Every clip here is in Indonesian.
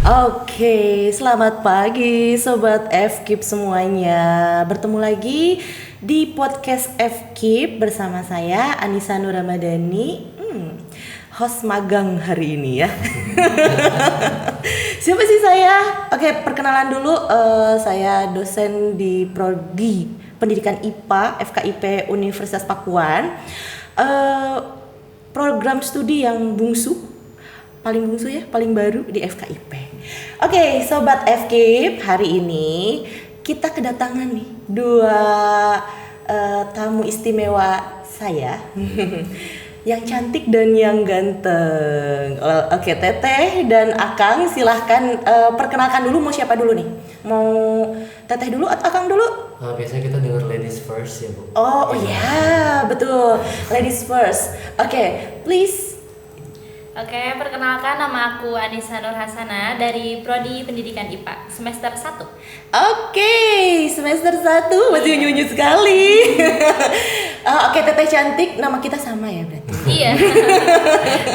Oke, selamat pagi Sobat FKIP semuanya. Bertemu lagi di podcast FKIP bersama saya Anissa Nur Ramadhani, host magang hari ini ya. Siapa sih saya? Oke, perkenalan dulu. Saya dosen di Prodi Pendidikan IPA FKIP Universitas Pakuan. Program studi yang paling bungsu ya, paling baru di FKIP. Oke, Sobat FKIP, hari ini kita kedatangan nih dua tamu istimewa saya yang cantik dan yang ganteng. Oke, Teteh dan Akang, silahkan perkenalkan dulu. Mau siapa dulu nih? Mau Teteh dulu atau Akang dulu? Biasanya kita dengar ladies first ya, Bu. Oh ya, betul. Ladies first. Oke, please. Oke, perkenalkan nama aku Anissa Nur Hasana dari Prodi Pendidikan IPA semester 1. Oke, semester 1 masih unyu-unyu sekali. Oke, Teteh cantik, nama kita sama ya berarti. Iya,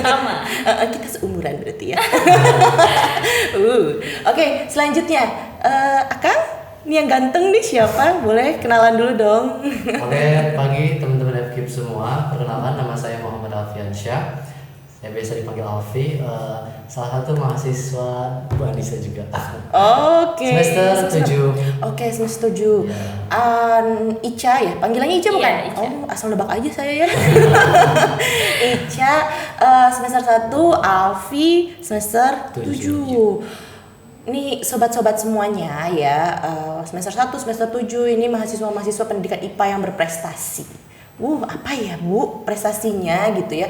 sama. Kita seumuran berarti ya. Oke, selanjutnya Akang, ini yang ganteng nih siapa? Boleh kenalan dulu dong. Oke, pagi teman-teman FKIP semua. Perkenalkan, nama saya Muhammad Alfiansyah. Saya biasa dipanggil Alfi, salah satu mahasiswa Bu Anissa juga. Oke. Semester 7. Oke, semester 7. Ica ya, panggilannya Ica bukan? Iya, Ica. Oh, asal nebak aja saya ya. Ica semester 1, Alfi semester 7. Nih sobat-sobat semuanya ya, semester 1, semester 7 ini mahasiswa-mahasiswa pendidikan IPA yang berprestasi. Apa ya Bu prestasinya gitu ya.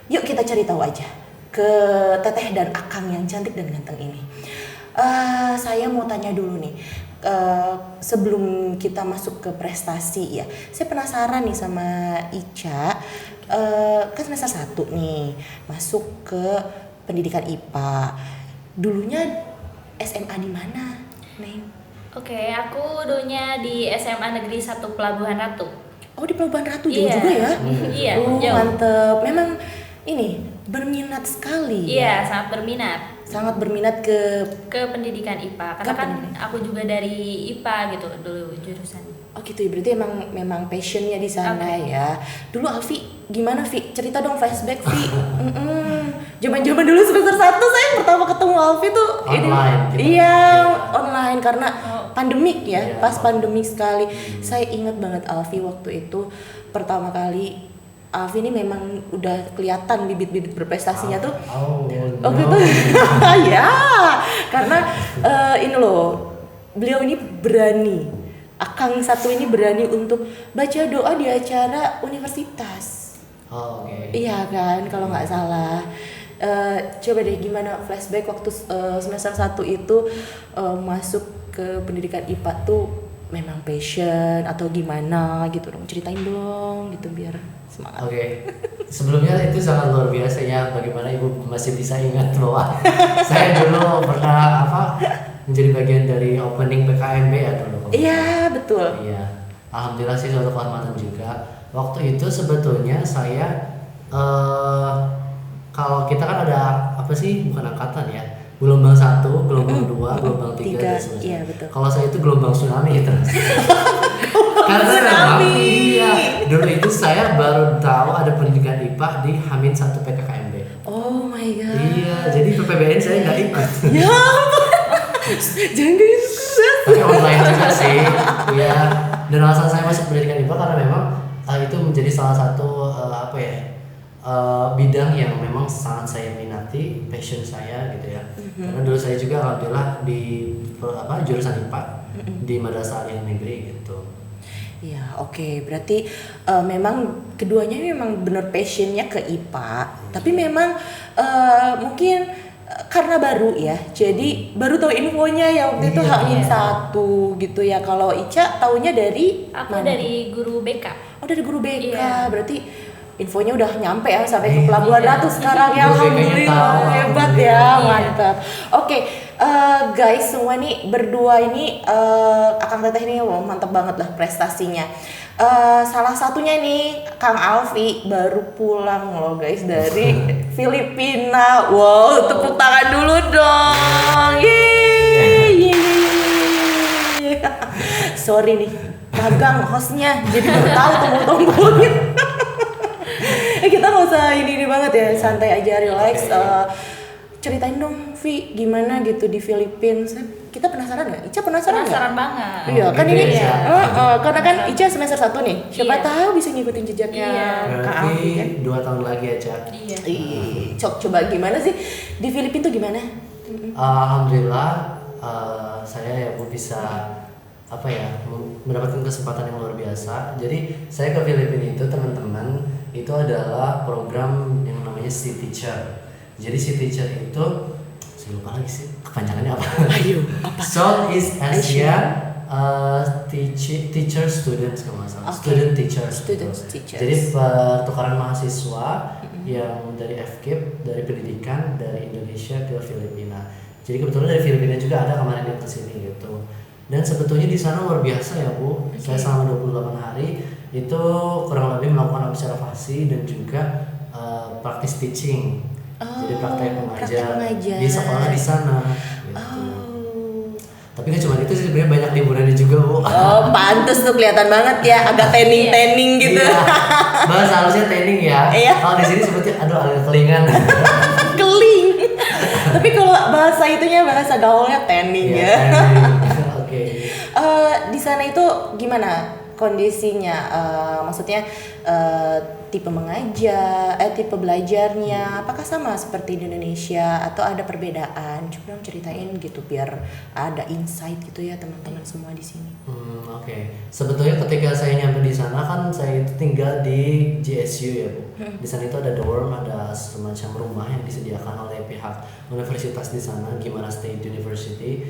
Yuk kita cari tahu aja ke Teteh dan Akang yang cantik dan ganteng ini. Saya mau tanya dulu nih, sebelum kita masuk ke prestasi ya, saya penasaran nih sama Ica. Kan semester 1 nih, masuk ke pendidikan IPA. Dulunya SMA di mana, Neng? Oke, aku dulunya di SMA Negeri 1 Pelabuhan Ratu. Oh, di Pelabuhan Ratu jauh juga ya? Iya, Oh, jauh. mantep. Memang ini berminat sekali Iya, ya? sangat berminat Sangat berminat ke pendidikan IPA. Karena kan aku juga dari IPA gitu dulu jurusan. Oh gitu ya, berarti memang passionnya di sana ya. Dulu Alfi gimana Vi? Cerita dong flashback Vi. Zaman-zaman dulu semester 1 saya pertama ketemu Alfi tuh Online, Iya, online karena pandemik ya, Iya. pas pandemik sekali. Saya ingat banget Alfi waktu itu pertama kali. Alfi ini memang udah kelihatan bibit-bibit berprestasinya tuh. Waktu itu ya, karena ini loh, beliau ini berani. Akang satu ini berani untuk baca doa di acara universitas. Oke. Iya kan, kalau nggak salah. Coba deh gimana flashback waktu semester 1 itu masuk ke pendidikan IPA tuh memang passion atau gimana gitu dong, ceritain dong gitu biar semangat. Oke. Sebelumnya itu sangat luar biasa ya, bagaimana Ibu masih bisa ingat bahwa saya dulu pernah menjadi bagian dari opening PKMB ya dulu. Iya betul. Iya. Alhamdulillah sih suatu kehormatan juga. Waktu itu sebetulnya saya kalau kita kan ada bukan angkatan ya. Gelombang 1, gelombang 2, gelombang 3 dan seterusnya. Iya betul. Kalau saya itu gelombang tsunami terus. Karena memang dulu itu saya baru tahu ada pendidikan IPA di H-1 PKKMB. Oh my god. Iya, jadi PPBN saya nggak ikut. Ya ampun. Jangan gitu. Tapi online juga sih. Iya. Dan alasan saya masuk pendidikan IPA karena memang itu menjadi salah satu bidang yang memang sangat saya minati, passion saya gitu ya. Karena dulu saya juga alhamdulillah di jurusan IPA di Madrasah Aliyah Negeri gitu. Ya oke. Berarti memang keduanya memang benar passionnya ke IPA. Tapi memang mungkin karena baru ya, jadi baru tahu infonya ya waktu itu H-1 gitu ya. Kalau Ica taunya dari Aku mana? dari guru BK. Oh dari guru BK. Iya. Berarti infonya udah nyampe ya sampai ke Pelabuhan Ratu sekarang ya. Guru BK-nya Alhamdulillah tahu, hebat alhamdulillah. ya, Iya. mantap. Oke, guys semua nih berdua ini Akang Teteh ini mantap banget lah prestasinya. Salah satunya nih Kang Alfi baru pulang loh guys dari Filipina. Wow, tepuk tangan dulu dong. Yeay. Sorry nih, magang hostnya jadi baru tahu tombol-tombolnya. Kita nggak usah ini banget ya, santai aja, relax. Ceritain dong, Vi, gimana gitu di Filipina? Kita penasaran nggak? Ica penasaran nggak? Penasaran banget. Iya kan ini, ya. karena kan Ica semester 1 nih. Siapa Iya. tahu bisa ngikutin jejaknya Kak Alfi kan? Berarti 2 tahun lagi aja. Iya. Coba gimana sih di Filipina tuh gimana? Alhamdulillah saya ya Bu bisa mendapatkan kesempatan yang luar biasa. Jadi saya ke Filipina itu teman-teman itu adalah program yang namanya Sea Teacher. Jadi Sea Teacher itu saya lupa lagi sih kepanjangannya apa. Ayo, apa? Southeast Asia teacher students kalau nggak salah. Okay. Teachers. Jadi pertukaran mahasiswa yang dari FKIP, dari pendidikan dari Indonesia ke Filipina. Jadi kebetulan dari Filipina juga ada kemarin yang kesini gitu. Dan sebetulnya di sana luar biasa ya Bu. Saya selama 28 hari itu kurang lebih melakukan observasi dan juga praktis teaching. Jadi praktek mengajar di sekolah di sana. Gitu. Tapi nggak cuma itu sih, sebenarnya banyak liburannya juga Bu. Oh, pantes tuh kelihatan banget ya, agak tanning gitu. Iya. Bahasa halusnya tanning ya. Iya. Kalau di sini sebutnya agak kelingan. Keling. Tapi kalau bahasa itunya bahasa gaulnya tanning Iya, ya. tanning. Oke. Di sana itu gimana kondisinya? Maksudnya tipe mengajar, tipe belajarnya, apakah sama seperti di Indonesia atau ada perbedaan? Coba dong ceritain gitu biar ada insight gitu ya teman-teman semua di sini. Oke. Sebetulnya ketika saya nyampe di sana kan saya itu tinggal di GSU ya Bu. Di sana itu ada dorm, ada semacam rumah yang disediakan oleh pihak universitas di sana, Guimaras State University.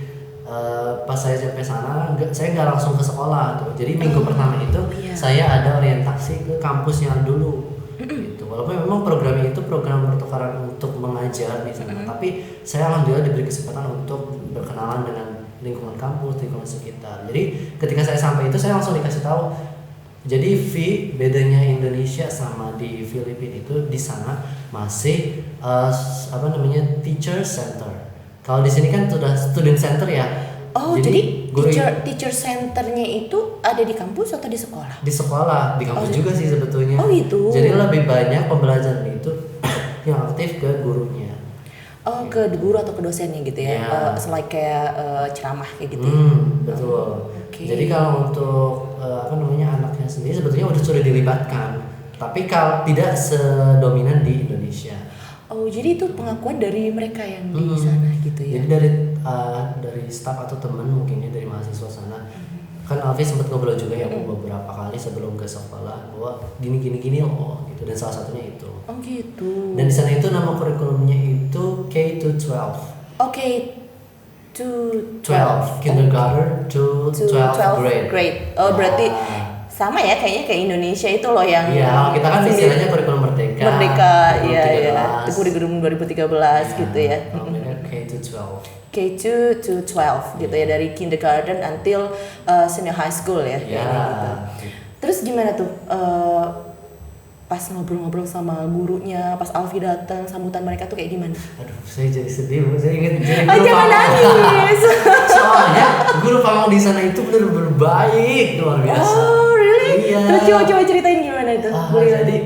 Pas saya sampai sana, saya nggak langsung ke sekolah tuh. Jadi minggu pertama itu saya ada orientasi ke kampusnya dulu. Gitu. Walaupun memang programnya itu program pertukaran untuk mengajar di sana, tapi saya alhamdulillah diberi kesempatan untuk berkenalan dengan lingkungan kampus, lingkungan sekitar. Jadi ketika saya sampai itu saya langsung dikasih tahu. Jadi bedanya Indonesia sama di Filipina itu di sana masih teacher center. Kalau di sini kan sudah student center ya. Oh, jadi teacher centernya itu ada di kampus atau di sekolah? Di sekolah, di kampus juga sih sebetulnya. Oh gitu. Jadi lebih banyak pembelajaran itu yang aktif ke gurunya. Oh, ke guru atau ke dosennya gitu ya? Ya. Selain kayak ceramah kayak gitu. Betul. Okay. Jadi kalau untuk anaknya sendiri sebetulnya sudah dilibatkan, tapi kalau tidak sedominan di Indonesia. Oh, jadi itu pengakuan dari mereka yang di sana gitu ya? Jadi dari staf atau teman mungkin ya dari mahasiswa sana. Kan Alfi sempat ngobrol juga ya beberapa kali sebelum ke sekolah bahwa gini loh gitu, dan salah satunya itu. Oh gitu. Dan di sana itu nama kurikulumnya itu K-12. Oke, to 12 kindergarten to 12 grade. Oh, berarti sama ya kayaknya kayak Indonesia itu loh yang kita kan istilahnya kurikulum merdeka. Merdeka, iya. Kurikulum 2013 gitu ya. K-12. K2 to 12 gitu ya, dari kindergarten until senior high school ya. Ya. Gitu. Terus gimana tuh pas ngobrol-ngobrol sama gurunya, pas Alfi datang, sambutan mereka tuh kayak gimana? Aduh, saya jadi sedih, saya ingat jadi guru jangan nangis. Soalnya guru pamong di sana itu benar-benar baik, luar biasa. Oh, really? Iya. Terus coba ceritain gimana itu? Jadi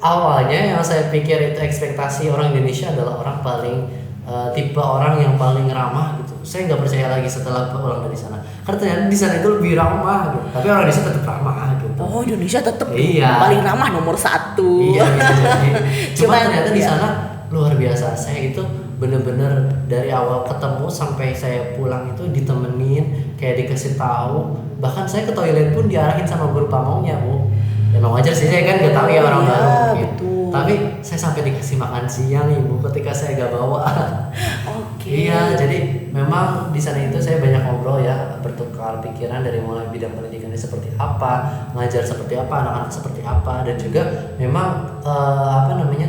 awalnya yang saya pikir itu ekspektasi orang Indonesia adalah orang paling tipe orang yang paling ramah gitu. Saya nggak percaya lagi setelah pulang dari sana. Karena ternyata di sana itu lebih ramah gitu. Tapi orang Indonesia tetap ramah gitu. Oh, Indonesia tetap Iya. paling ramah nomor 1. Iya, bisa jadi. Cuma ternyata di iya. sana luar biasa. Saya itu bener-bener dari awal ketemu sampai saya pulang itu ditemenin, kayak dikasih tahu. Bahkan saya ke toilet pun diarahin sama guru pamongnya, Bu. Emang wajar sih, saya kan nggak tahu ya orang baru gitu. Betul. Tapi saya sampai dikasih makan siang Ibu ketika saya gak bawa. Oke. Iya, jadi memang di sana itu saya banyak ngobrol ya, bertukar pikiran dari mulai bidang pendidikannya seperti apa, ngajar seperti apa, anak-anak seperti apa, dan juga memang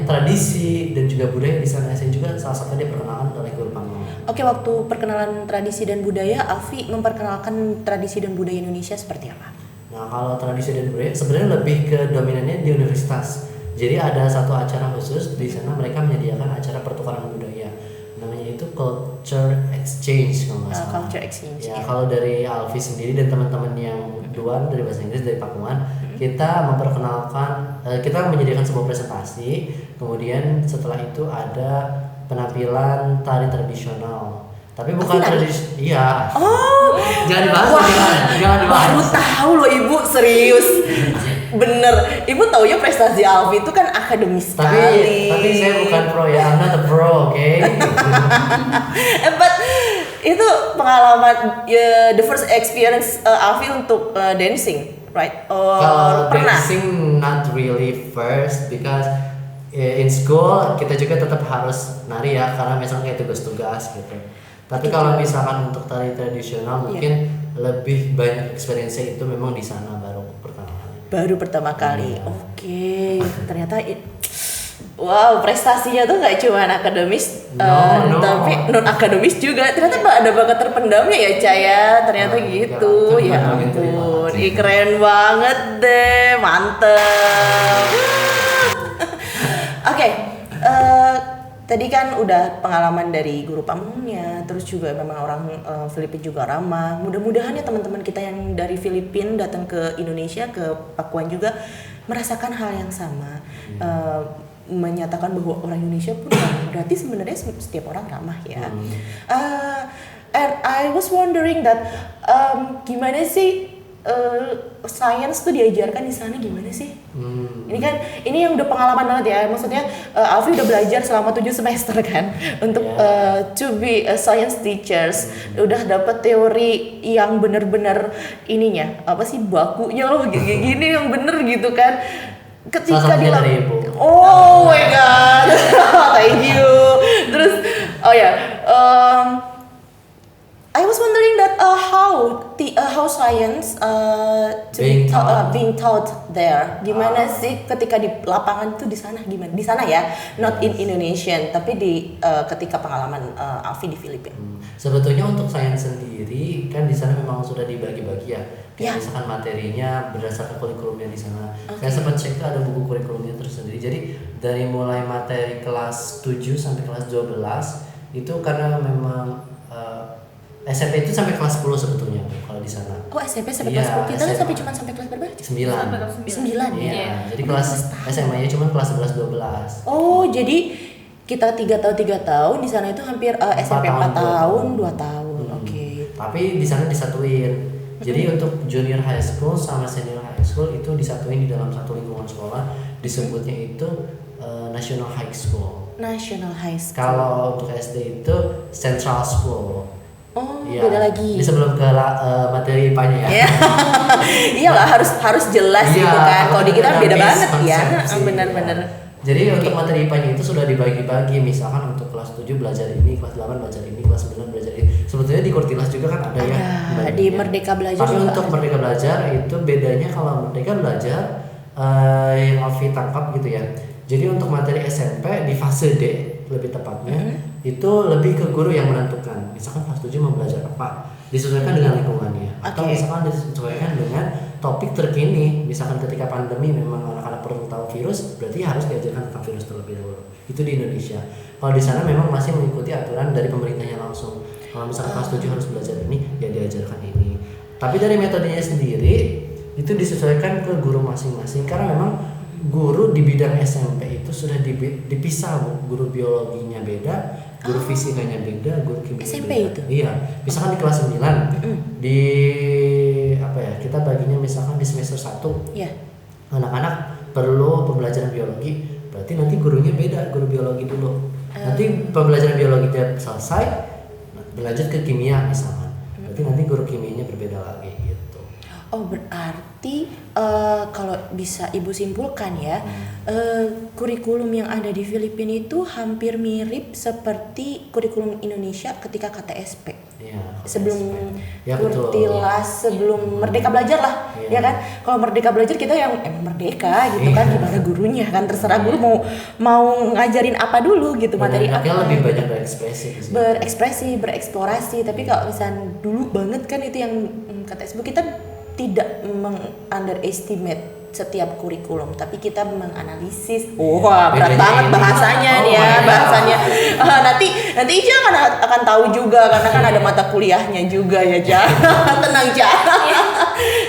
tradisi dan juga budaya di sana saya juga salah satunya diperkenalkan oleh guru pamong. Oke, waktu perkenalan tradisi dan budaya, Alfi memperkenalkan tradisi dan budaya Indonesia seperti apa? Nah, kalau tradisi dan budaya sebenarnya lebih ke dominannya di universitas. Jadi ada satu acara khusus di sana, mereka menyediakan acara pertukaran budaya. Namanya itu culture exchange kalau nggak salah. Culture exchange. Ya, kalau dari Alfi sendiri dan teman-teman yang duaan dari bahasa Inggris dari Pakuan, kita memperkenalkan, kita menyediakan sebuah presentasi. Kemudian setelah itu ada penampilan tari tradisional. Tapi bukan tradisi, iya. Oh, Jangan dibahas, jangan dibahas. baru tahu loh Ibu, serius. Bener, Ibu taunya prestasi Alfi itu kan akademis sekali. Tapi saya bukan pro ya, I'm not a pro, oke? But itu pengalaman the first experience Alfi untuk dancing, right? Kalau Pernah? dancing not really first because in school kita juga tetap harus nari ya, karena misalnya kayak tugas-tugas gitu. Tapi kalau misalkan untuk tari tradisional mungkin lebih banyak experience-nya itu memang di sana baru pertama kali. Baru pertama kali. Oke, ternyata wow, prestasinya tuh nggak cuma akademis, No. tapi non akademis juga. Ternyata ada bakat terpendamnya ya, Caya. Ternyata gitu. Ya ampun, keren banget deh, mantep. Oke, tadi kan udah pengalaman dari guru pamungnya, terus juga memang orang Filipina juga ramah. Mudah-mudahan ya teman-teman kita yang dari Filipina datang ke Indonesia, ke Pakuan juga merasakan hal yang sama. Menyatakan bahwa orang Indonesia pun berarti sebenarnya setiap orang ramah ya. And I was wondering that gimana sih science tuh diajarkan di sana gimana sih? Ini kan ini yang udah pengalaman banget ya. Maksudnya Alfi udah belajar selama 7 semester kan untuk to be a science teachers. Udah dapet teori yang bener-bener ininya apa sih bakunya loh gini yang bener gitu kan. Ketika di oh my god. Thank you. Terus I was wondering that how science being taught there. Gimana sih ketika di lapangan tuh di sana gimana? Di sana ya, not in Indonesian, tapi di ketika pengalaman Alfi di Filipina. Sebetulnya untuk sains sendiri kan di sana memang sudah dibagi-bagi ya. Kayak misalkan materinya berdasarkan kurikulumnya di sana. Saya sempat cek tuh ada buku kurikulumnya tersendiri. Jadi dari mulai materi kelas 7 sampai kelas 12 itu karena memang SMP itu sampai kelas 10 sebetulnya kalau di sana. Oh, SMP sampai kelas 10. Kita kan sampai cuma sampai kelas berapa? 9. Sampai kelas 9 ya. Iya. Jadi kelas SMA-nya cuma kelas 11 12. Oh, jadi kita 3 tahun di sana itu hampir SMP 4 tahun, 2 tahun. Oke. Tapi di sana disatuin. Jadi untuk junior high school sama senior high school itu disatuin di dalam satu lingkungan sekolah, disebutnya itu National High School. National High School. Kalau untuk SD itu Central School. Oh, ya, beda lagi. Ini sebelum ke materi IPA-nya ya. Iyalah harus jelas gitu kan. Kalau di kita beda banget ya. Benar-benar. Jadi untuk materi IPA-nya itu sudah dibagi-bagi. Misalkan untuk kelas 7 belajar ini, kelas 8 belajar ini, kelas 9 belajar ini. Sebetulnya di Kurtilas juga kan ada ya. Di Merdeka Belajar. Tapi untuk Merdeka Belajar itu bedanya kalau Merdeka Belajar yang Alfi tangkap gitu ya. Jadi untuk materi SMP di fase D lebih tepatnya itu lebih ke guru yang menentukan. Misalkan kelas 7 mau belajar apa, disesuaikan dengan lingkungannya. Atau misalkan disesuaikan dengan topik terkini. Misalkan ketika pandemi memang anak-anak perlu tahu virus, berarti harus diajarkan tentang virus terlebih dahulu. Itu di Indonesia. Kalau di sana memang masih mengikuti aturan dari pemerintahnya langsung. Kalau misalkan kelas 7 harus belajar ini, ya diajarkan ini. Tapi dari metodenya sendiri itu disesuaikan ke guru masing-masing karena memang guru di bidang SMP itu sudah dipisah, guru biologinya beda, guru fisikanya beda, guru kimia SMP beda. itu? Iya, misalkan di kelas 9 di apa ya, kita baginya misalkan di semester 1 anak-anak perlu pembelajaran biologi, berarti nanti gurunya beda, guru biologi dulu. Nanti pembelajaran biologinya selesai, belajar ke kimia misalkan, berarti nanti guru kimianya berbeda lagi gitu. Oh berarti kalau bisa ibu simpulkan ya, kurikulum yang ada di Filipina itu hampir mirip seperti kurikulum Indonesia ketika KTSP. Iya, Sebelum ya, betul. Kurtilas, sebelum Merdeka Belajar lah, Iya. ya kan? Kalau Merdeka Belajar kita yang emang merdeka gitu kan, gimana gurunya kan terserah guru mau ngajarin apa dulu gitu, materi apa. Anaknya lebih banyak berekspresi di situ. Berekspresi, bereksplorasi. Tapi kalau misalnya dulu banget kan itu yang kata SBU, kita tidak underestimate setiap kurikulum, tapi kita menganalisis. Wah, berat banget bahasanya nih ya, bahasanya. Nanti Ica akan tahu juga karena kan ada mata kuliahnya juga ya, Ja. Tenang, Ja.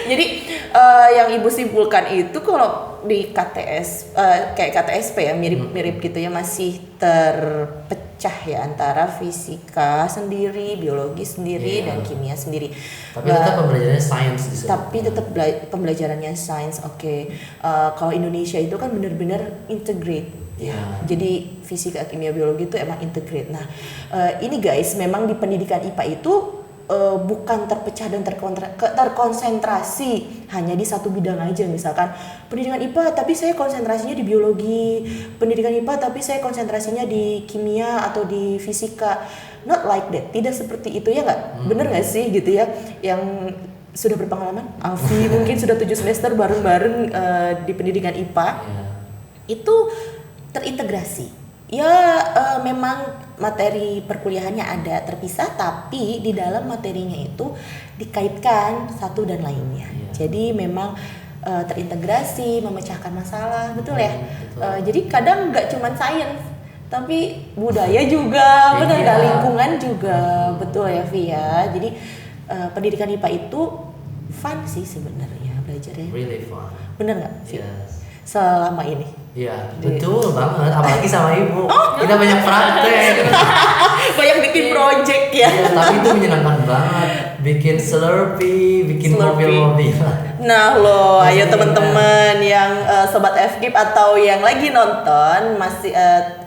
Jadi yang ibu simpulkan itu kalau di KTS kayak KTSP ya mirip gitu ya, masih terpecah ya antara fisika sendiri, biologi sendiri, dan kimia sendiri. Tapi tetap pembelajarannya sains di sana. Tapi tetap pembelajarannya sains. Oke. Kalau Indonesia itu kan benar-benar integrate. Ya. Jadi fisika, kimia, biologi itu emang integrate. Nah, ini guys, memang di pendidikan IPA itu bukan terpecah dan terkonsentrasi hanya di satu bidang aja. Misalkan pendidikan IPA tapi saya konsentrasinya di biologi, pendidikan IPA tapi saya konsentrasinya di kimia atau di fisika. Not like that, tidak seperti itu ya nggak? Bener nggak sih gitu ya? Yang sudah berpengalaman, Alfi mungkin sudah 7 semester bareng-bareng di pendidikan IPA, itu terintegrasi. Ya memang materi perkuliahannya ada terpisah, tapi di dalam materinya itu dikaitkan satu dan lainnya. Jadi memang terintegrasi, memecahkan masalah, betul ya? Jadi kadang nggak cuma sains, tapi budaya juga, benar nggak? Lingkungan juga, betul ya Via. Jadi pendidikan IPA itu fun sih sebenarnya belajarnya. Really fun. Bener nggak Via? Yes. Selama ini. Iya, betul banget. Apalagi sama ibu. Kita banyak praktek. Banyak bikin project ya. Iya, tapi itu menyenangkan banget. Bikin Slurpee, bikin mobil-mobilan. Nah loh, ayo teman-teman yang sobat FGIP atau yang lagi nonton, masih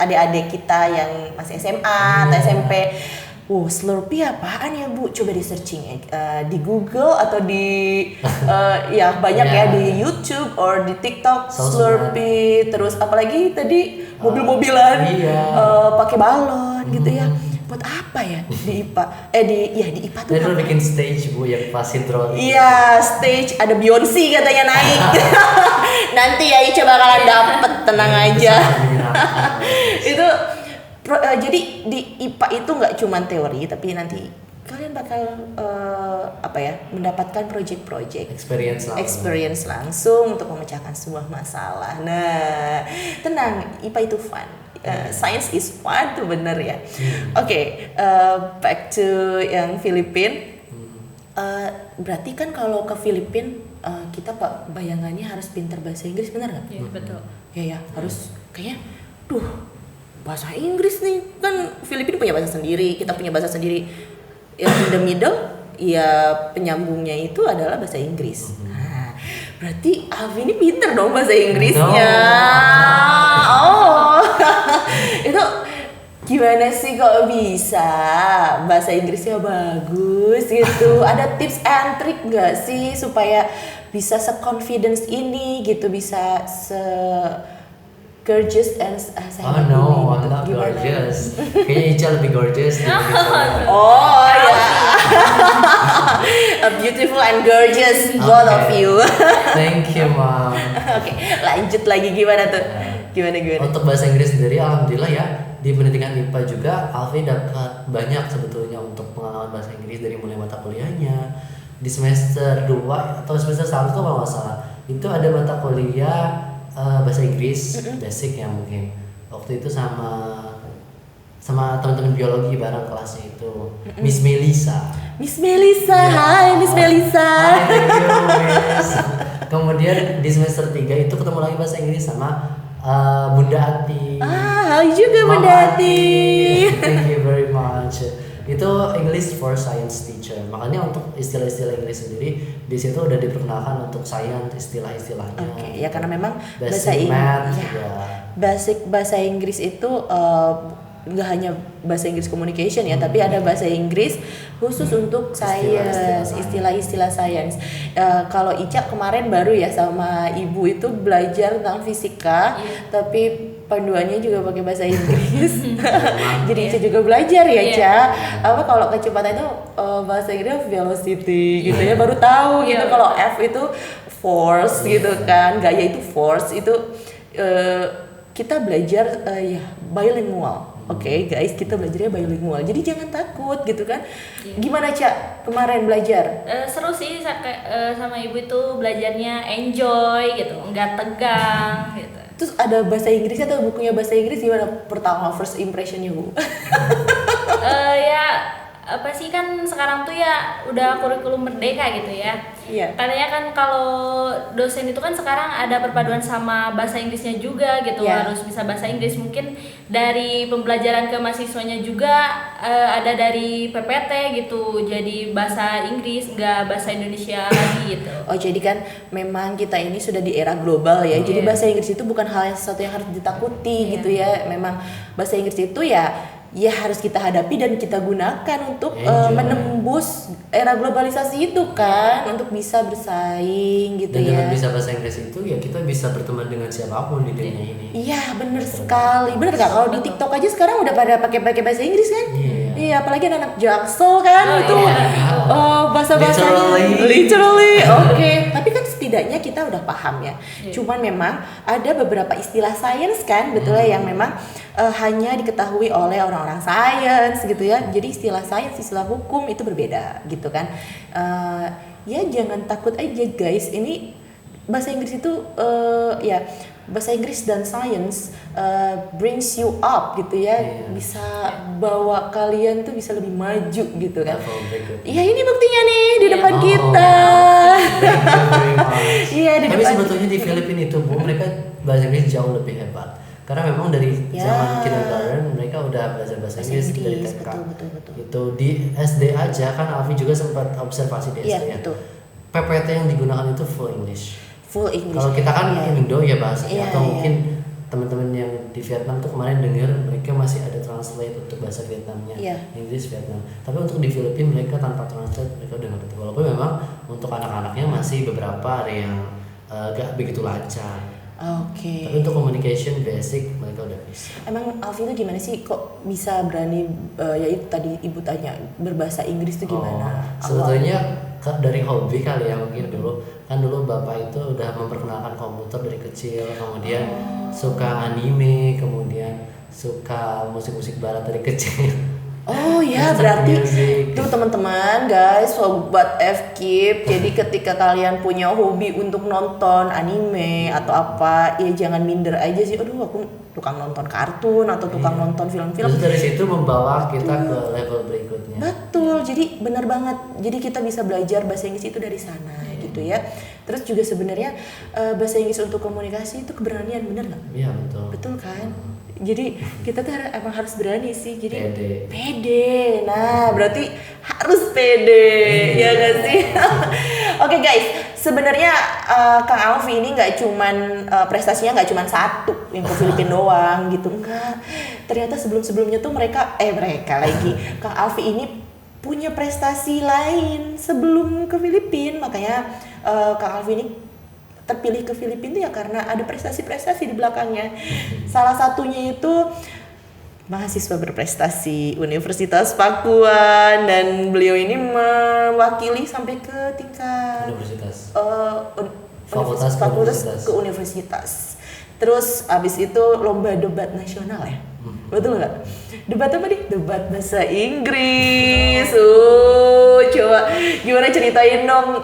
adik-adik kita yang masih SMA atau SMP. Slurpee apaan ya Bu? Coba di searching di Google atau di ya banyak ya di YouTube or di TikTok. Slurpee, terus apalagi tadi mobil-mobilan, pakai balon gitu ya. Buat apa ya di IPA? Di IPA tuh. Terus bikin stage Bu yang pas hidrolik. Iya, stage ada Beyonce katanya naik. Nanti ya Ica bakalan dapet, tenang aja. Itu jadi di IPA itu nggak cuma teori, tapi nanti kalian bakal mendapatkan project experience langsung untuk memecahkan sebuah masalah. Nah, tenang, IPA itu fun. Science is fun tuh, bener ya. Oke, back to yang Filipina. Berarti kan kalau ke Filipina kita bayangannya harus pintar bahasa Inggris, bener nggak? Iya, betul. Ya harus kayaknya, bahasa Inggris nih, kan Filipina punya bahasa sendiri, kita punya bahasa sendiri. Yang in the middle, ya penyambungnya itu adalah bahasa Inggris. Nah, berarti Alfi ini pinter dong bahasa Inggrisnya. Itu gimana sih kok bisa bahasa Inggrisnya bagus gitu? Ada tips and trick nggak sih supaya bisa se-confidence ini gitu, bisa gorgeous and I'm not gorgeous. Kayaknya Ica lebih gorgeous. Oh ya. Beautiful and gorgeous, both of you. Thank you, Mom. Oke, lanjut lagi, gimana tuh? Gimana? Untuk bahasa Inggris sendiri, alhamdulillah ya, di pendidikan IPA juga Alfi dapat banyak sebetulnya untuk pengalaman bahasa Inggris dari mulai mata kuliahnya. Di semester 2 atau semester 1 kalau nggak salah, itu ada mata kuliah bahasa Inggris basic ya, mungkin waktu itu sama teman-teman biologi bareng kelasnya itu. Miss Melisa. Hai Miss Melisa. Hai, thank you Miss. Kemudian di semester 3 itu ketemu lagi bahasa Inggris sama Bunda Ati. Hai juga Bunda Ati. Thank you very much. Itu English for Science teacher. Makanya untuk istilah-istilah Inggris sendiri di situ udah diperkenalkan untuk sains, istilah-istilahnya. Oke, ya karena memang basic math, basic bahasa Inggris itu nggak hanya bahasa Inggris communication ya, tapi ada bahasa Inggris khusus untuk sains, istilah-istilah sains. Kalau Ica kemarin baru ya sama ibu itu belajar tentang fisika, tapi panduannya juga pakai bahasa Inggris. Jadi Ica juga belajar ya, Ca. Apa kalau kecepatan itu bahasa Inggris velocity gitu ya, baru tahu gitu. Kalau F itu force gitu kan, gaya itu force itu. Kita belajar ya bilingual. Oke, guys, kita belajarnya bilingual. Jadi jangan takut gitu kan. Gimana, Ca, kemarin belajar? Seru sih sama ibu itu belajarnya enjoy gitu, nggak tegang gitu. Terus ada bahasa Inggrisnya atau bukunya bahasa Inggris gimana pertama first impressionnya, Bu? Ya apa sih, kan sekarang tuh ya udah kurikulum merdeka gitu ya. Iya. Katanya kan kalau dosen itu kan sekarang ada perpaduan sama bahasa Inggrisnya juga gitu, harus bisa bahasa Inggris. Mungkin dari pembelajaran ke mahasiswanya juga ada dari PPT gitu, jadi bahasa Inggris nggak bahasa Indonesia lagi gitu. Oh, jadi kan memang kita ini sudah di era global ya. Jadi bahasa Inggris itu bukan hal yang sesuatu yang harus ditakuti gitu ya. Memang bahasa Inggris itu ya harus kita hadapi dan kita gunakan untuk menembus era globalisasi itu kan, untuk bisa bersaing gitu. Dan ya. dengan bisa bahasa Inggris itu ya kita bisa berteman dengan siapapun di dunia ini. Iya, bener sekali. Bener gak? Kalau di TikTok aja sekarang udah pada pakai bahasa Inggris kan? Iya, apalagi anak Jaksel kan itu bahasa-bahasanya literally. Oke. Tapi kan setidaknya kita udah paham ya. Cuman memang ada beberapa istilah sains kan, betul ya, yang memang hanya diketahui oleh orang-orang sains gitu ya. Jadi istilah sains, istilah hukum itu berbeda gitu kan. Ya jangan takut aja guys. Ini bahasa Inggris itu bahasa Inggris dan sains brings you up gitu ya. Bisa bawa kalian tuh bisa lebih maju gitu kan. Iya, ini buktinya nih di depan kita. Iya, di Tapi depan. sebetulnya di Filipina itu, Bu, mereka bahasa Inggris jauh lebih hebat. Karena memang dari zaman kindergarten mereka udah belajar bahasa Inggris dari TK. Betul. Itu di SD aja kan, Alfi juga sempat observasi di SD ya. Betul. PPT yang digunakan itu full English. Full English. Kalau kita kan Indo ya bahasanya, atau Iya. mungkin teman-teman yang di Vietnam tuh kemarin dengar mereka masih ada translate untuk bahasa Vietnamnya, Inggris Vietnam. Tapi untuk di Filipina mereka tanpa translate mereka udah ngerti. Walaupun memang untuk anak-anaknya masih beberapa ada yang gak begitu lancar. Oke. Tapi untuk communication basic mereka udah bisa. Emang Alfi itu gimana sih kok bisa berani ya itu tadi ibu tanya berbahasa Inggris itu gimana? Sebetulnya dari hobi kali ya, mungkin dulu bapak itu udah memperkenalkan komputer dari kecil, kemudian suka anime, kemudian suka musik-musik barat dari kecil. Oh ya, berarti tuh teman-teman guys, sobat FKIP. Jadi ketika kalian punya hobi untuk nonton anime atau apa, ya jangan minder aja sih. Aduh, aku tukang nonton kartun atau tukang nonton film-film. Terus dari situ membawa kita ke level berikutnya. Betul, jadi benar banget. Jadi kita bisa belajar bahasa Inggris itu dari sana gitu ya. Terus juga sebenarnya bahasa Inggris untuk komunikasi itu keberanian, bener nggak? Iya, betul. Betul kan? Jadi kita tuh emang harus berani sih. Jadi pede. Nah, berarti harus pede, ya nggak sih? Oke guys, sebenarnya Kang Alfi ini nggak cuman prestasinya nggak cuman satu yang ke Filipina doang gitu, enggak. Ternyata sebelumnya tuh mereka lagi Kang Alfi ini punya prestasi lain sebelum ke Filipina. Makanya Kang Alfi ini terpilih ke Filipina itu ya karena ada prestasi-prestasi di belakangnya. Salah satunya itu mahasiswa berprestasi Universitas Pakuan, dan beliau ini mewakili sampai ke tingkat fakultas ke universitas. Terus abis itu lomba debat nasional ya. Betul nggak? Debat apa nih? Debat bahasa Inggris. Coba gimana ceritain dong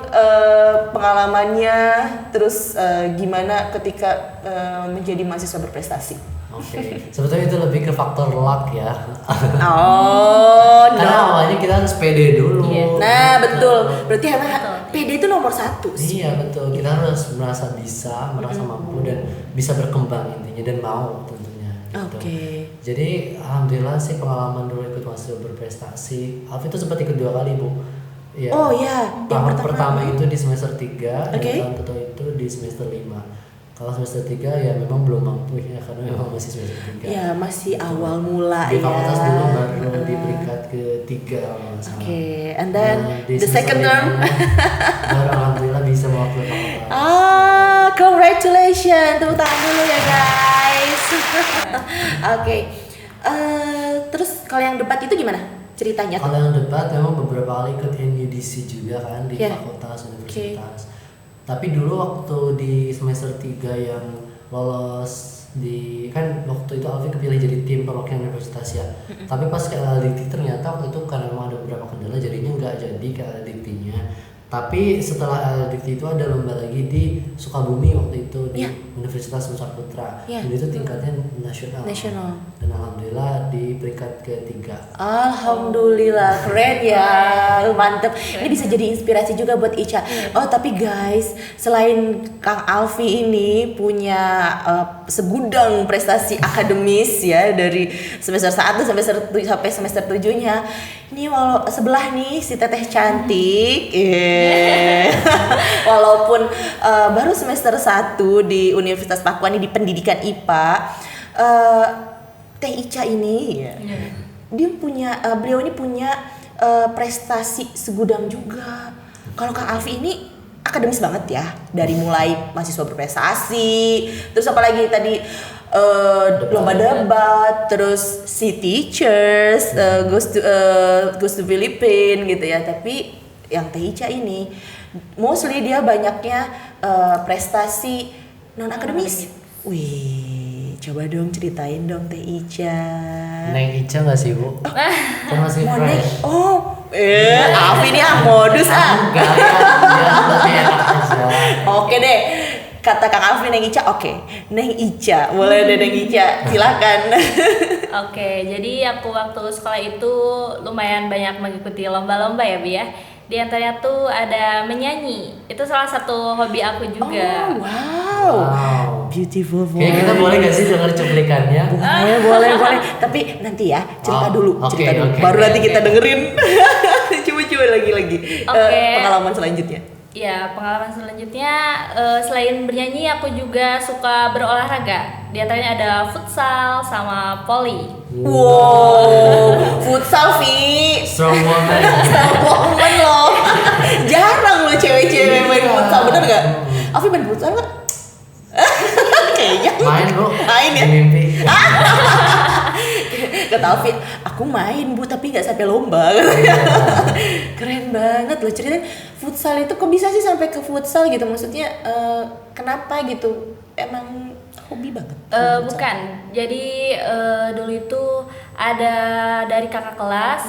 pengalamannya, terus gimana ketika menjadi mahasiswa berprestasi? Oke. Sebetulnya itu lebih ke faktor luck ya. Karena awalnya kita harus pede dulu. Nah, betul. Berarti emang pede itu nomor satu sih. Iya, betul. Kita harus merasa bisa, merasa mampu dan bisa berkembang intinya, dan mau tentunya. Oke. Jadi alhamdulillah sih pengalaman dulu ikut mahasiswa berprestasi. Alfi itu sempat ikut 2 kali, Bu. Ya. Oh ya, Tahun pertama itu di semester 3, dan Okay. tahun kedua itu di semester 5. Kalau semester 3 ya memang belum mampu ya karena memang masih semester 3. Ya masih awal mula di ya. fakultas dulu baru di peringkat ke-3 kalau nggak salah. Oke, and then di the second term. Baru alhamdulillah bisa mewakili fakultas. Congratulations, tepuk tangan dulu ya guys. Oke, terus kalau yang debat itu gimana ceritanya? Kalau yang debat memang beberapa kali ikut NUDC juga kan di Yeah. fakultas universitas. Tapi dulu waktu di semester 3 yang lolos kan waktu itu Alfi kepilih jadi tim perwakilan universitas ya. Tapi pas ke LLDT ternyata waktu itu karena memang ada beberapa kendala jadinya nggak jadi ke LLDT-nya. Tapi setelah LLDT itu ada lomba lagi di Sukabumi waktu itu di Universitas Nusa Putra. Dan itu tingkatnya nasional. Dan alhamdulillah di peringkat ke-3. Alhamdulillah, keren ya, mantep. Ini bisa jadi inspirasi juga buat Ica. Oh tapi guys, selain Kang Alfi ini punya segudang prestasi akademis ya dari semester 1 sampai semester 7-nya. Ini sebelah nih si Teteh cantik. Walaupun baru semester 1 di Universitas Pakuan di pendidikan IPA, Teh Ica ini beliau ini punya prestasi segudang juga. Kalau Kang Alfi ini akademis banget ya, dari mulai mahasiswa berprestasi, terus apalagi tadi lomba debat, terus si teachers, goes to Philippines gitu ya. Tapi yang Teh Ica ini mostly dia banyaknya prestasi non akademis. Wih, coba dong ceritain dong Teh Ica. Neng Ica nggak sih Bu? Kan masih fresh. Alfi ini modus Enggak ya, tapi enak aja. Oke deh, kata Kang Alfi Neng Ica, oke. Neng Ica, boleh deh Neng Ica, silakan. Oke, jadi aku waktu sekolah itu lumayan banyak mengikuti lomba-lomba ya, Bi ya. Di antaranya tuh ada menyanyi. Itu salah satu hobi aku juga. Oh, wow. Beautiful voice. Kayak kita boleh gak sih dengar cuplikannya? Boleh. Tapi nanti ya, cerita dulu. Baru nanti kita dengerin. Coba lagi. Pengalaman selanjutnya. Ya, pengalaman selanjutnya selain bernyanyi aku juga suka berolahraga. Di antaranya ada futsal sama volley. Wow, futsal Vi. Strong woman loh. Jarang loh cewek-cewek main futsal, bener gak? Alfi main futsal gak? Kayaknya main Bu. Main ya? Mimpi. Kata Alfi, aku main Bu tapi gak sampai lomba. Keren banget loh ceritain. Futsal itu kok bisa sih sampai ke futsal gitu? Maksudnya kenapa gitu? Emang hobi banget? Bukan. Jadi dulu itu ada dari kakak kelas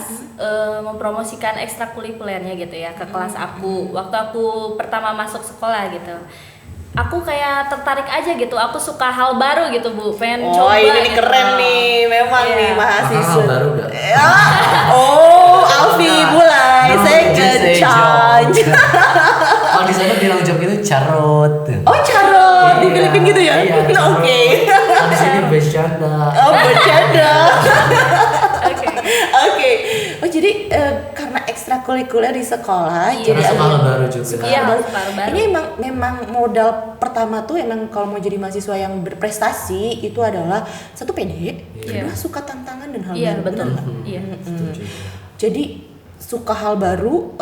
mempromosikan ekstrakurikulernya gitu ya ke kelas aku. Waktu aku pertama masuk sekolah gitu. Aku kayak tertarik aja gitu. Aku suka hal baru gitu Bu. Pengen coba. Ini gitu. keren nih, memang nih mahasiswa. Hal baru gak? Alfi mulai. Second chance. Kalau di sana bilang job itu carrot. Oh carrot di Filipina gitu ya? Iya, Oke. Kalau di sini bercanda. Oh bercanda. Oke. Oke. Oh jadi karena ekstrakurikuler di sekolah, jadi ada hal baru juga. Iya, hal baru. Ini memang modal pertama tuh emang kalau mau jadi mahasiswa yang berprestasi itu adalah satu pede, kedua suka tantangan dan hal baru. Betul. Iya. Jadi suka hal baru,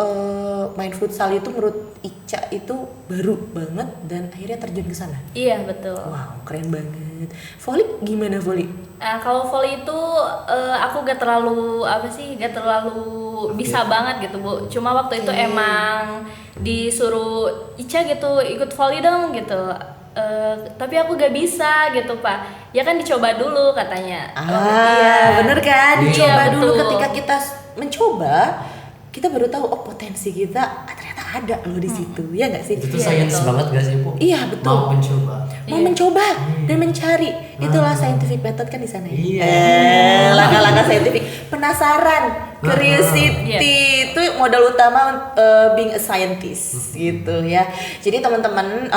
main futsal itu menurut Ica itu baru banget dan akhirnya terjun ke sana. Iya betul. Wow, keren banget. Volley gimana volley? Kalau volley itu aku gak terlalu bisa banget gitu Bu. Cuma waktu itu emang disuruh Ica gitu ikut volley dong gitu. Tapi aku gak bisa gitu Pak. Ya kan dicoba dulu katanya. Bener kan? Dicoba Iya, dulu. betul. Ketika kita mencoba, kita baru tahu potensi kita ternyata ada loh di situ. Ya nggak sih? Itu sains banget gak sih Bu? Iya betul. Mau mencoba. Mau mencoba dan mencari. Itulah scientific method kan di sana ya. Iya. Langkah-langkah scientific. Penasaran, curiosity itu modal utama being a scientist gitu ya. Jadi teman-teman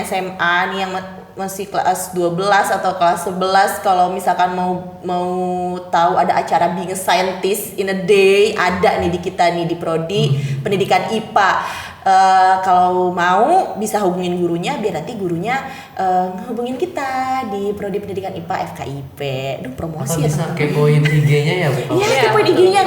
SMA nih yang masih kelas 12 atau kelas 11 kalau misalkan mau tahu ada acara being a scientist in a day, ada nih di kita nih di prodi pendidikan IPA. Kalau mau bisa hubungin gurunya biar nanti gurunya ngehubungin kita di Prodi Pendidikan IPA FKIP. Aduh, promosi Apa ya bisa teman-teman. kepoin IG-nya ya, Bu? Iya, kepoin IG-nya.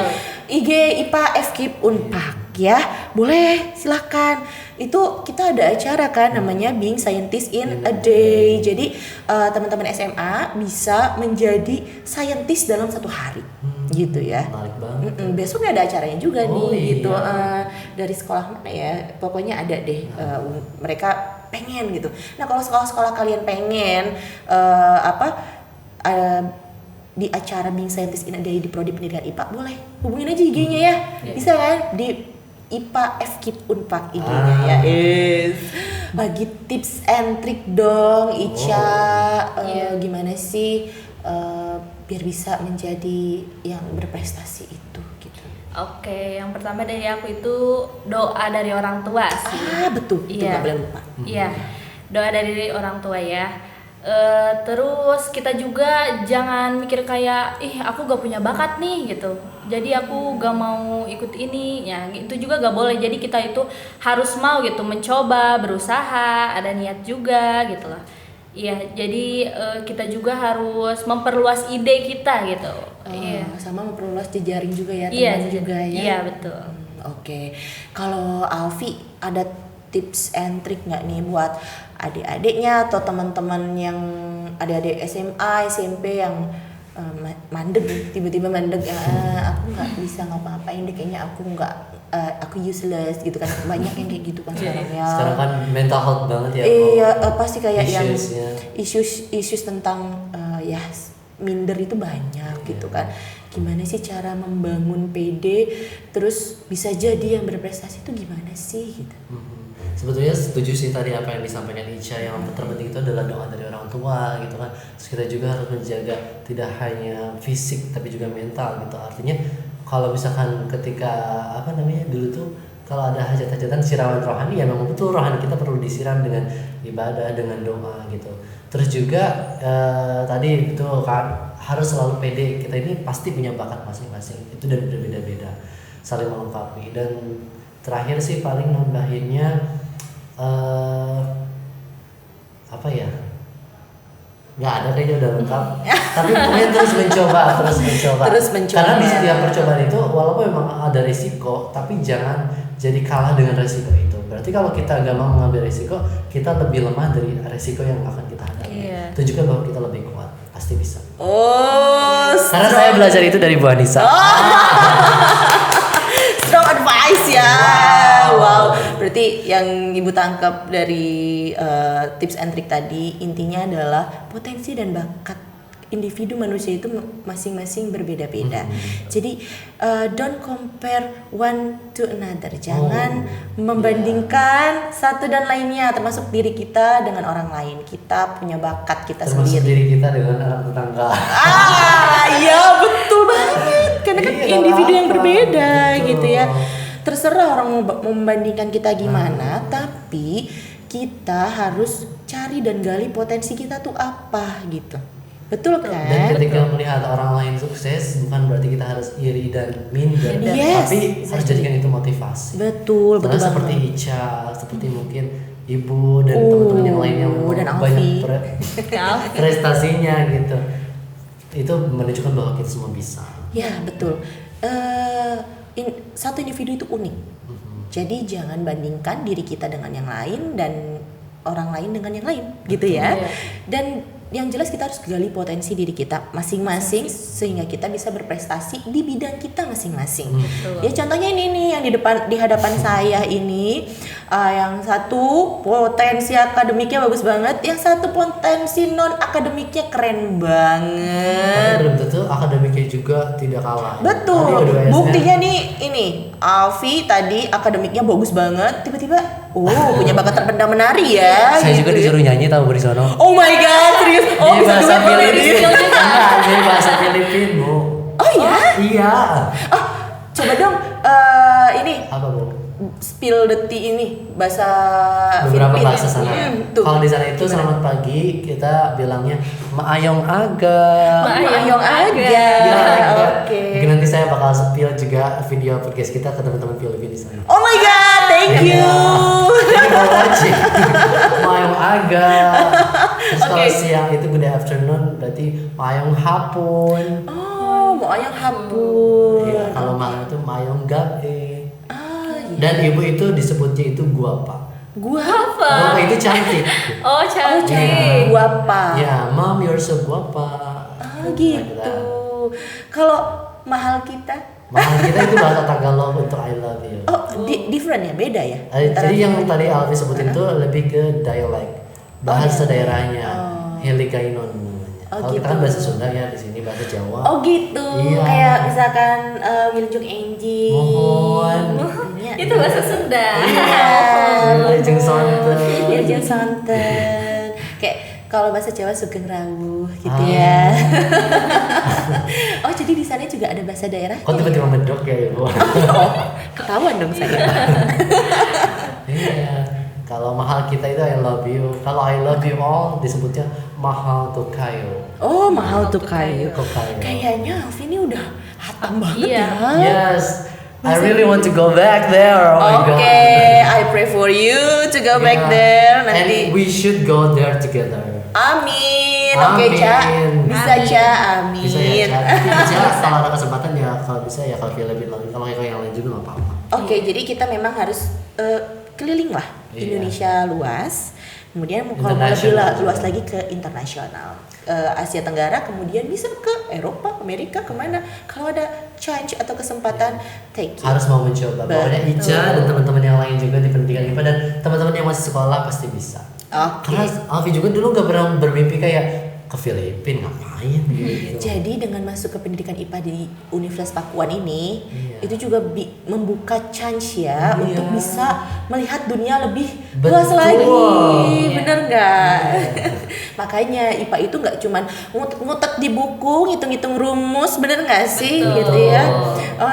IG IPA FKIP Unpak ya. Boleh, silakan. Itu kita ada acara kan namanya Being Scientist in a Day. Jadi teman-teman SMA bisa menjadi scientist dalam satu hari. Gitu ya. Menarik banget. Besoknya ada acaranya juga nih iya. gitu. Dari sekolah mana ya? Pokoknya ada deh. Mereka pengen gitu. Nah, kalau sekolah-sekolah kalian pengen di acara Being Scientist in a Day di Prodi Pendidikan IPA, boleh hubungin aja IG-nya ya. Bisa kan di IPA FKIP Unpak IG-nya ya. Bagi tips and trick dong Ica. Gimana sih biar bisa menjadi yang berprestasi itu gitu. Oke, yang pertama dari aku itu doa dari orang tua sih. Betul, itu nggak boleh lupa. Iya, doa dari orang tua ya. Terus kita juga jangan mikir kayak aku gak punya bakat nih gitu, jadi aku gak mau ikut ini ya, itu juga gak boleh. Jadi kita itu harus mau gitu, mencoba, berusaha, ada niat juga gitu loh. Iya, jadi kita juga harus memperluas ide kita gitu. Sama memperluas jejaring juga ya, Iya, teman juga ya. Iya, betul. Oke. Kalau Alfi ada tips and trick nggak nih buat adik-adiknya atau teman-teman yang adik-adik SMA, SMP yang mandeg, tiba-tiba mandeg, aku nggak bisa ngapa-ngapain deh, kayaknya aku useless gitu kan, banyak yang kayak gitu kan sekarang ya. Sekarang kan mental health banget ya. Iya, pasti kayak yang issues-nya. issues tentang minder itu banyak gitu kan. Gimana sih cara membangun PD terus bisa jadi yang berprestasi itu gimana sih gitu. Sebetulnya setuju sih tadi apa yang disampaikan Ica, yang terpenting itu adalah doa dari orang tua gitu kan. Terus kita juga harus menjaga tidak hanya fisik tapi juga mental gitu. Artinya kalau misalkan ketika dulu tuh kalau ada hajat-hajatan siraman rohani, ya memang betul rohani kita perlu disiram dengan ibadah, dengan doa gitu. Terus juga tadi itu kan harus selalu pede, kita ini pasti punya bakat masing-masing itu dan berbeda-beda, saling melengkapi. Dan terakhir sih paling nambahinnya nggak ada kayaknya udah lengkap. Tapi pokoknya terus mencoba. Karena di setiap percobaan itu walaupun memang ada risiko, tapi jangan jadi kalah dengan risiko itu. Berarti kalau kita nggak mau mengambil risiko, kita lebih lemah dari risiko yang akan kita hadapi. Tunjukkan bahwa kita lebih kuat, pasti bisa. Karena saya belajar itu dari Bu Anissa. Strong advice ya. Wow. Berarti yang Ibu tangkap dari tips and trick tadi intinya adalah potensi dan bakat individu manusia itu masing-masing berbeda-beda. Jadi don't compare one to another. Jangan membandingkan satu dan lainnya, termasuk diri kita dengan orang lain. Kita punya bakat kita termasuk sendiri. Diri kita dengan anak tetangga. Iya betul banget. Karena kan individu yang berbeda gitu ya. Terserah orang mau membandingkan kita gimana, tapi kita harus cari dan gali potensi kita tuh apa gitu. Betul kan? Dan ketika melihat orang lain sukses, bukan berarti kita harus iri dan minder, tapi harus jadikan itu motivasi. Betul Karena banget. seperti Ica, seperti mungkin Ibu dan teman-teman yang lain yang dan banyak Alfi. prestasinya gitu. Itu menunjukkan bahwa kita semua bisa. Ya betul. Satu individu itu unik. Jadi jangan bandingkan diri kita dengan yang lain dan orang lain dengan yang lain, gitu ya. Dan yang jelas kita harus gali potensi diri kita masing-masing sehingga kita bisa berprestasi di bidang kita masing-masing. Ya contohnya ini nih yang di hadapan saya ini, yang satu potensi akademiknya bagus banget, yang satu potensi non akademiknya keren banget. Tapi belum tentu akademiknya juga tidak kalah. Betul. Buktinya nih ini Alfi tadi akademiknya bagus banget, tiba-tiba punya bakat terpendam menari ya. Saya gitu juga disuruh nyanyi tahu di sono. Oh my god, serius. Oh, Ini bisa bahasa duet boleh Filipin. Enggak, ini bahasa Filipin, Bu. Oh iya? Iya. Coba dong ini Apa, Bu? spill the tea ini bahasa Beberapa Filipin. bahasa sana. Tuh. Kalau di sana itu Gimana? selamat pagi kita bilangnya maayong aga. Maayong aga. Oke. Mungkin nanti saya bakal spill juga video podcast kita ke teman-teman Filipin di sana. Oh my god, thank Thank you. Thank you for watching. Mayong aga. Terus kalau siang itu good afternoon, berarti mayong hapon. Oh, mayong hapon. Iya, kalau malam itu mayong gabi. Iya. Dan ibu itu disebutnya itu guapa. Guapa. Guapa itu cantik. Oh, cantik. Iya. Guapa. Ya, mom you're so guapa. Gitu. Kalau mahal kita? Mahal kita itu bahasa Tagalog untuk I love you. Oh, different ya, beda ya. Jadi yang tadi Alfi sebutin itu lebih ke dialek, bahasa daerahnya. Helikainon namanya. Kalau kita kan bahasa Sunda ya, di sini bahasa Jawa. Oh gitu. Iya. Kayak misalkan Wilujeng Enji. Mohon. Itu bahasa Sunda. Wilujeng Sonten. Wilujeng Sonten. Kayak kalau bahasa Jawa Sugeng Rawuh gitu ya. Oh, jadi di sana juga ada bahasa daerah? Kok tiba-tiba medok ya ibu? Oh, ketahuan dong saya. Iya. Kalau mahal kita itu I love you. Kalau I love you all disebutnya mahal tuh kayo. Oh, mahal tuh kayu. Kokayo. Kayaknya Alfi ini udah hatam banget Iya. ya. Yes. I really want to go back there. Oh my god. Okay, I pray for you to go back there nanti. And we should go there together. Amin. Oke, Ca. Bisa, Ca. Amin. Bisa ya, Ca. Kalau ada kesempatan ya, kalau bisa ya kalau lebih lagi. Kalau yang lain juga nggak apa-apa. Oke, jadi kita memang harus keliling lah Iya. Indonesia luas. Kemudian kalau mau lebih luas lagi ke internasional, Asia Tenggara, kemudian bisa ke Eropa, Amerika, kemana? Kalau ada chance atau kesempatan, take it. Harus mau mencoba. Pokoknya Ica dan teman-teman yang lain juga di pendidikan IPA dan teman-teman yang masih sekolah pasti bisa. Oke. Karena Alfi juga dulu gak pernah bermimpi kayak ke Filipina ngapain gitu. Jadi dengan masuk ke pendidikan IPA di Universitas Pakuan ini, Iya. itu juga membuka chance ya Iya. untuk bisa melihat dunia lebih Betul. luas lagi, Iya. bener nggak? Makanya IPA itu nggak cuman ngutek di buku, ngitung-ngitung rumus, bener nggak sih, Betul. gitu ya?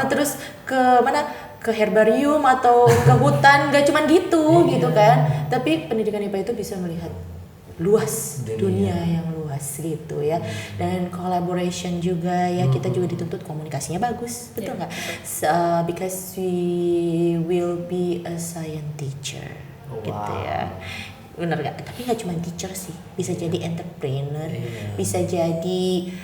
Terus ke mana? Ke herbarium atau ke hutan, nggak cuman gitu, gitu kan? Tapi pendidikan IPA itu bisa melihat luas dunia yang luas gitu ya, dan collaboration juga ya, kita juga dituntut komunikasinya bagus, betul nggak? Because we will be a science teacher, gitu ya, bener nggak? Tapi nggak cuma teacher sih, bisa jadi entrepreneur, bisa jadi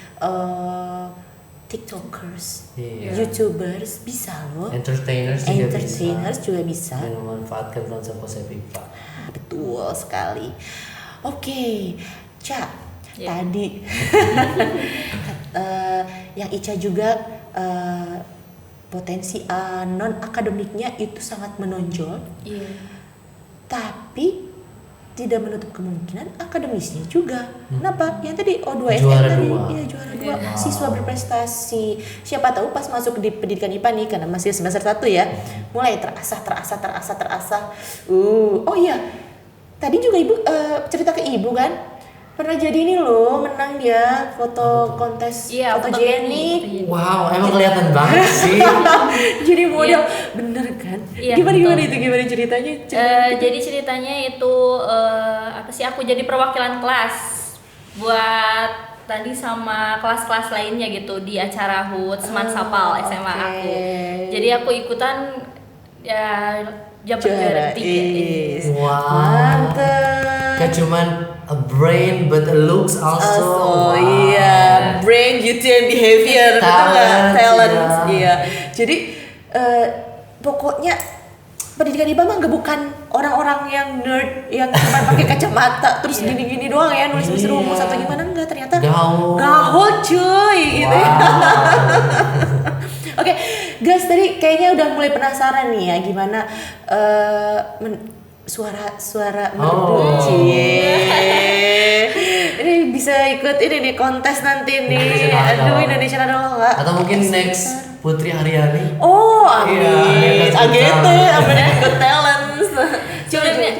TikTokers, YouTubers, bisa loh. Entertainers juga bisa. Dengan memanfaatkan konsep-konsep IPA. Betul sekali. Oke, Ca, tadi yang Ica juga potensi non akademiknya itu sangat menonjol. Iya. Tapi tidak menutup kemungkinan akademisnya juga. Kenapa? Yang tadi O2 SM Juara tadi, dua. iya juara 2. Siswa berprestasi. Siapa tahu pas masuk di pendidikan IPA nih, karena masih semester 1 ya, mulai terasah. Oh iya. Tadi juga Ibu cerita ke Ibu kan? Pernah jadi ini loh, menang dia foto kontes fotogenik. Wow, emang kelihatan banget sih. Jadi model, bener kan? Iya, Gimana betul. itu? Gimana ceritanya? Jadi ceritanya itu aku jadi perwakilan kelas buat tadi sama kelas-kelas lainnya gitu di acara HUT Seman Sapal SMA aku. Jadi aku ikutan ya juara 3. Wow. Mantep. Gak cuman a brain but a looks also. Iya, brain, beauty and behavior, talent. Iya. Jadi pokoknya pendidikan IPA mah gak bukan orang-orang yang nerd yang cuma pakai kacamata terus gini-gini doang ya nulis rumus atau gimana, enggak, ternyata gaul cuy gitu ya. Oke, guys, tadi kayaknya udah mulai penasaran nih ya gimana suara merdu. Ini bisa ikut ini nih kontes nanti nih. Indonesian Idol nggak? Atau mungkin next Putri Aryani. Oh, amin. Iya, AGT, American Got Talent.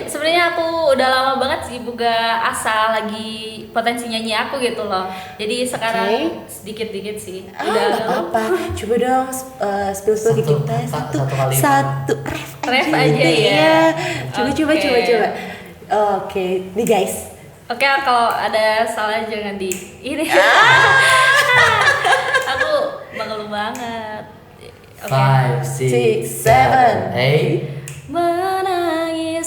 Sebenarnya aku udah lama banget sih buka asa lagi potensi nyanyi aku gitu loh. Jadi sekarang sedikit-sedikit sih. Udah nggak apa-apa. Coba dong spill ke kita satu ref aja ya. Coba. Oke, nih guys. Oke, kalau ada salah jangan di ini. Aku mengeluh banget. 5, 6, 7, 8. Mana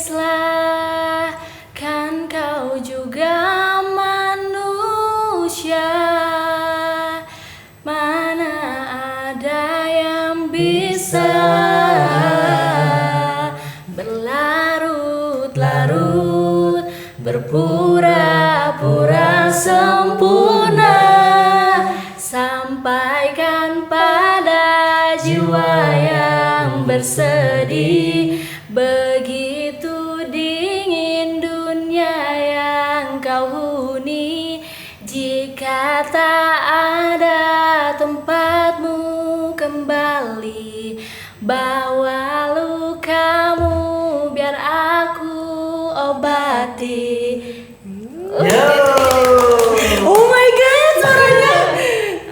Tulislah, kan kau juga manusia. Mana ada yang bisa berlarut-larut, berpura-pura sempurna. Sampaikan pada jiwa yang bersedih, begitu dingin dunia yang kau huni. Jika tak ada tempatmu kembali, bawa lukamu biar aku obati. Oh my god, suaranya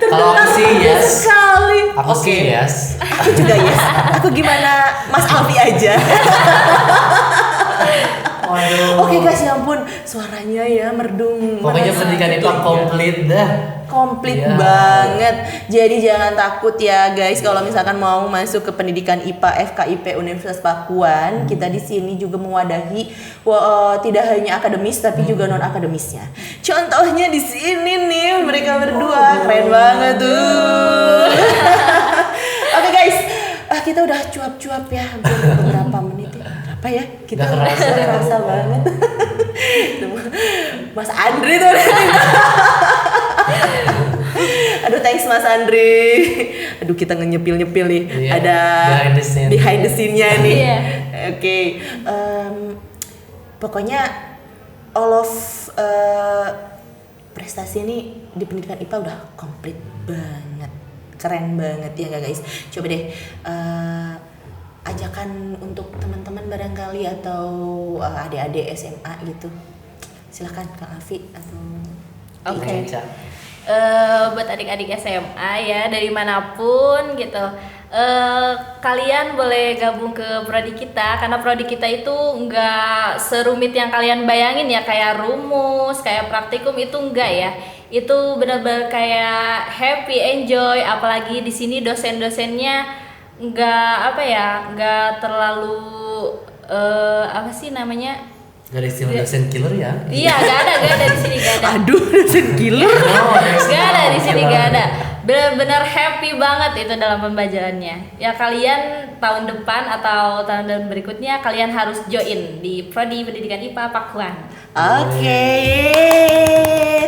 Kalau aku sih yes. sekali. Aku sih yes. Aku juga yes. Aku gimana Mas Alfi aja. Waduh. Oke guys, ya ampun, suaranya ya merdu. Pokoknya pendidikan IPA komplit dah. Komplit Iya. banget. Jadi jangan takut ya guys kalau misalkan mau masuk ke pendidikan IPA FKIP Universitas Pakuan. Kita di sini juga mewadahi tidak hanya akademis tapi juga non akademisnya. Contohnya di sini nih mereka berdua keren banget tuh. Oke guys, kita udah cuap-cuap ya hampir beberapa menit ya. Apa ya? Kita Nggak udah kerasa. kerasa banget. Mas Andri tuh. Aduh thanks Mas Andri. Aduh kita nyepil-nyepil nih. Iya, Ada behind the scene-nya nih. Iya. Oke. Pokoknya all of prestasi ini di pendidikan IPA udah komplit banget. Keren banget ya guys. Coba deh ajakan untuk teman-teman barangkali atau adik-adik SMA gitu. Silahkan Kak Afi atau Oke. Buat adik-adik SMA ya dari manapun gitu, kalian boleh gabung ke prodi kita karena prodi kita itu nggak serumit yang kalian bayangin ya, kayak rumus, kayak praktikum itu enggak ya. Itu benar-benar kayak happy, enjoy, apalagi di sini dosen-dosennya nggak terlalu apa sih namanya? Gak ada istilah dosen killer ya? Iya, gak ada di sini, gak ada. aduh dosen killer. Gak ada di sini, gak ada. Benar-benar happy banget itu dalam pembelajarannya. Ya kalian tahun depan atau tahun berikutnya kalian harus join di prodi pendidikan IPA Pakuan. Oke,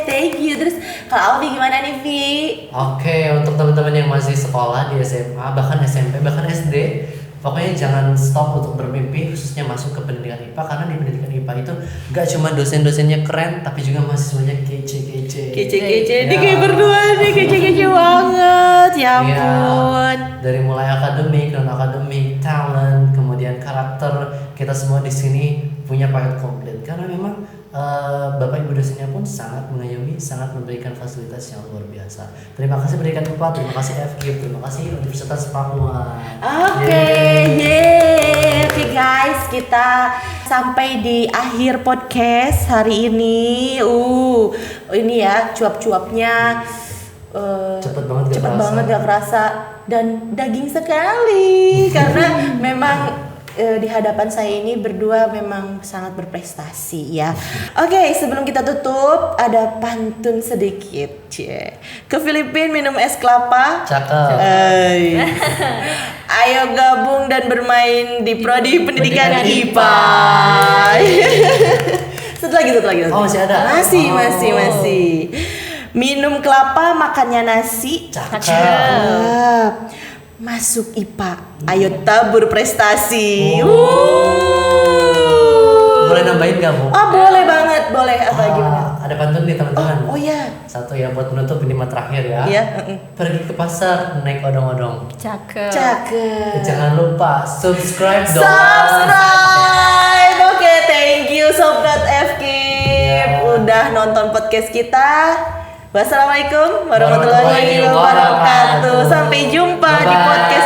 thank you. Terus kalau Alfi gimana nih Vi? Oke, untuk teman-teman yang masih sekolah di SMA, bahkan SMP, bahkan SD, pokoknya jangan stop untuk bermimpi, khususnya masuk ke pendidikan IPA, karena di pendidikan IPA itu gak cuma dosen-dosennya keren, tapi juga mahasiswanya kece-kece. Kece-kece, Ya. ini kayak berdua nih kece-kece banget, ya ampun. Dari mulai akademik, non akademik, talent, kemudian karakter, kita semua di sini punya paket komplit. Karena memang Bapak Ibu dosennya pun sangat mengayomi, sangat memberikan fasilitas yang luar biasa. Terima kasih pendidikan IPA, terima kasih FKIP, terima kasih Universitas Papua. Oke, yeay. Oke guys, kita sampai di akhir podcast hari ini. Ini ya cuap-cuapnya Cepet banget gak cepet kerasa. banget gak kerasa dan daging sekali karena memang di hadapan saya ini berdua memang sangat berprestasi ya. Oke, sebelum kita tutup ada pantun sedikit. Ke Filipina minum es kelapa. Cakep. Ayo gabung dan bermain di prodi pendidikan Pendidikan IPA. Satu lagi. Oh, masih ada? Masih. Minum kelapa, makannya nasi. Cakep. Masuk IPA. Ayo tabur prestasi. Boleh nambahin gak, Bu? Oh, boleh banget. Boleh apa gimana? Ada pantun nih teman-teman. Oh ya. Satu ya buat menutup 5 terakhir ya. Iya. Pergi ke pasar naik odong-odong. Cakep. Cakep. Jangan lupa subscribe dong. Subscribe. Oke, thank you Sobat FKIP udah nonton podcast kita. Wassalamualaikum warahmatullahi wabarakatuh. Sampai jumpa di podcast